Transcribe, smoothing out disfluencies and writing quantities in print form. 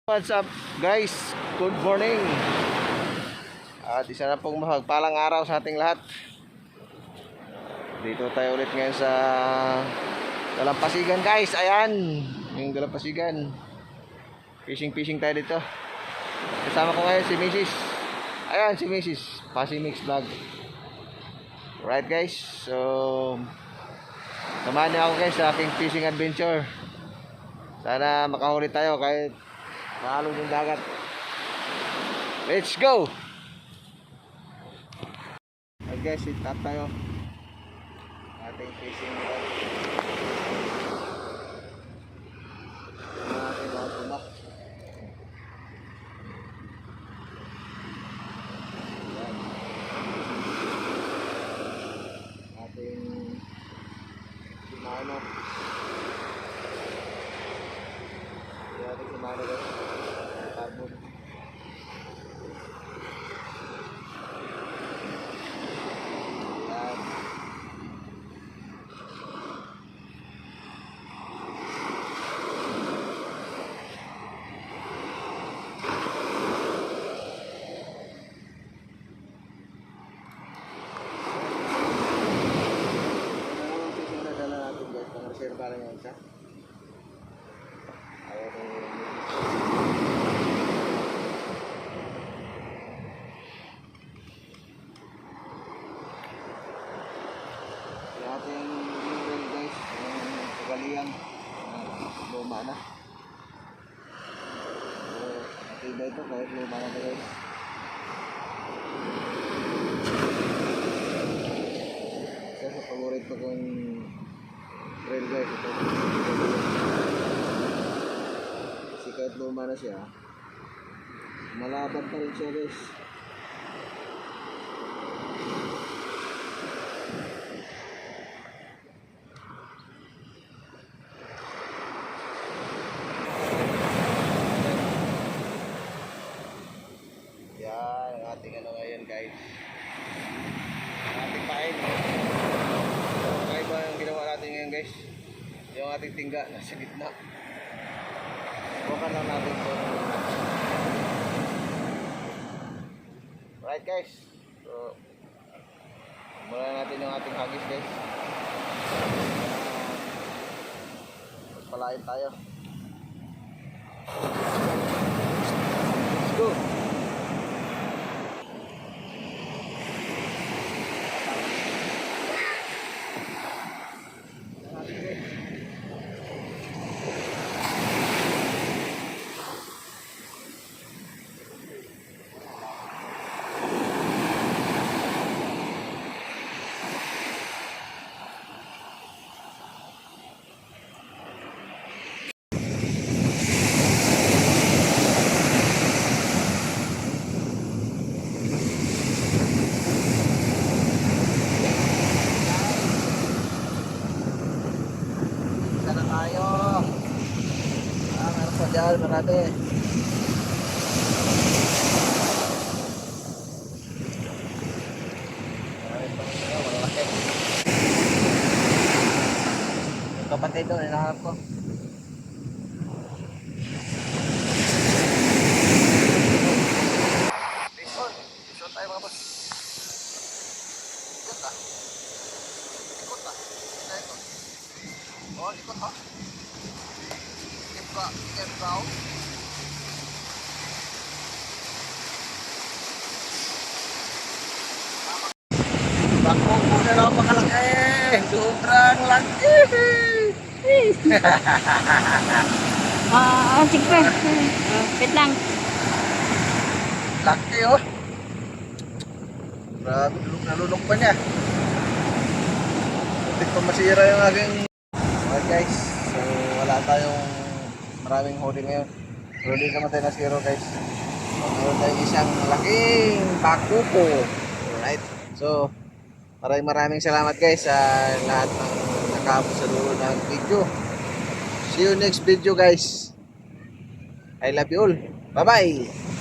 What's up guys? Good morning. At isa na pong mapagpalang araw sa ating lahat. Dito tayo ulit ngayon sa Dalampasigan guys. Ayan, yung Dalampasigan. Fishing tayo dito. Kasama ko ngayon si Mrs. Ayan si Mrs. Pasimix Vlog. Right guys, so samahan niyo ako guys sa aking fishing adventure. Sana makahuli tayo kahit mahalo yung dagat. Let's go! Okay guys, sit up tayo. Ating fishing rod. Ating mga tumak. Ayan. Ating simano. Ating simano guys. Carbon. Ayan. Fishing na dala natin guys, pang reserva lang yan siya. Ayaw kong ating reel guys, yung kagalian luma na. So matibay ito kahit luma na ito guys. Isa sa paborito kong reel guys ito. Kasi kahit luma na siya, malaban pa rin siya guys. Yan ang ating ano ngayon guys, ang ating pain. Okay ba yung ginawa natin ngayon guys, yung ating tingga nasa gitna. Bukan lang natin ito. Right guys, so mula natin yung ating hagis guys. Palain tayo. Let's go. Meron pa dyan, marami. Marami pang malalaki. Yung kapatid doon, hinahanap ko. Fishon tayo mga boss. Likot ah. Likot ah. Likot. Oh, likot ha. Kembao. Bako po na lang makalaki. Sobrang laki. Sige. Wait lang. Laki oh. Grabe, nalulok pa niya. Hindi pa masira yung aking. Okay guys, so wala tayong maraming huli ngayon. Huli naman tayo na zero guys. Meron tayong isang laking bakuko. Alright, so maraming salamat guys sa lahat ng nakabot sa dulo ng video. See you next video guys. I love you all. Bye bye.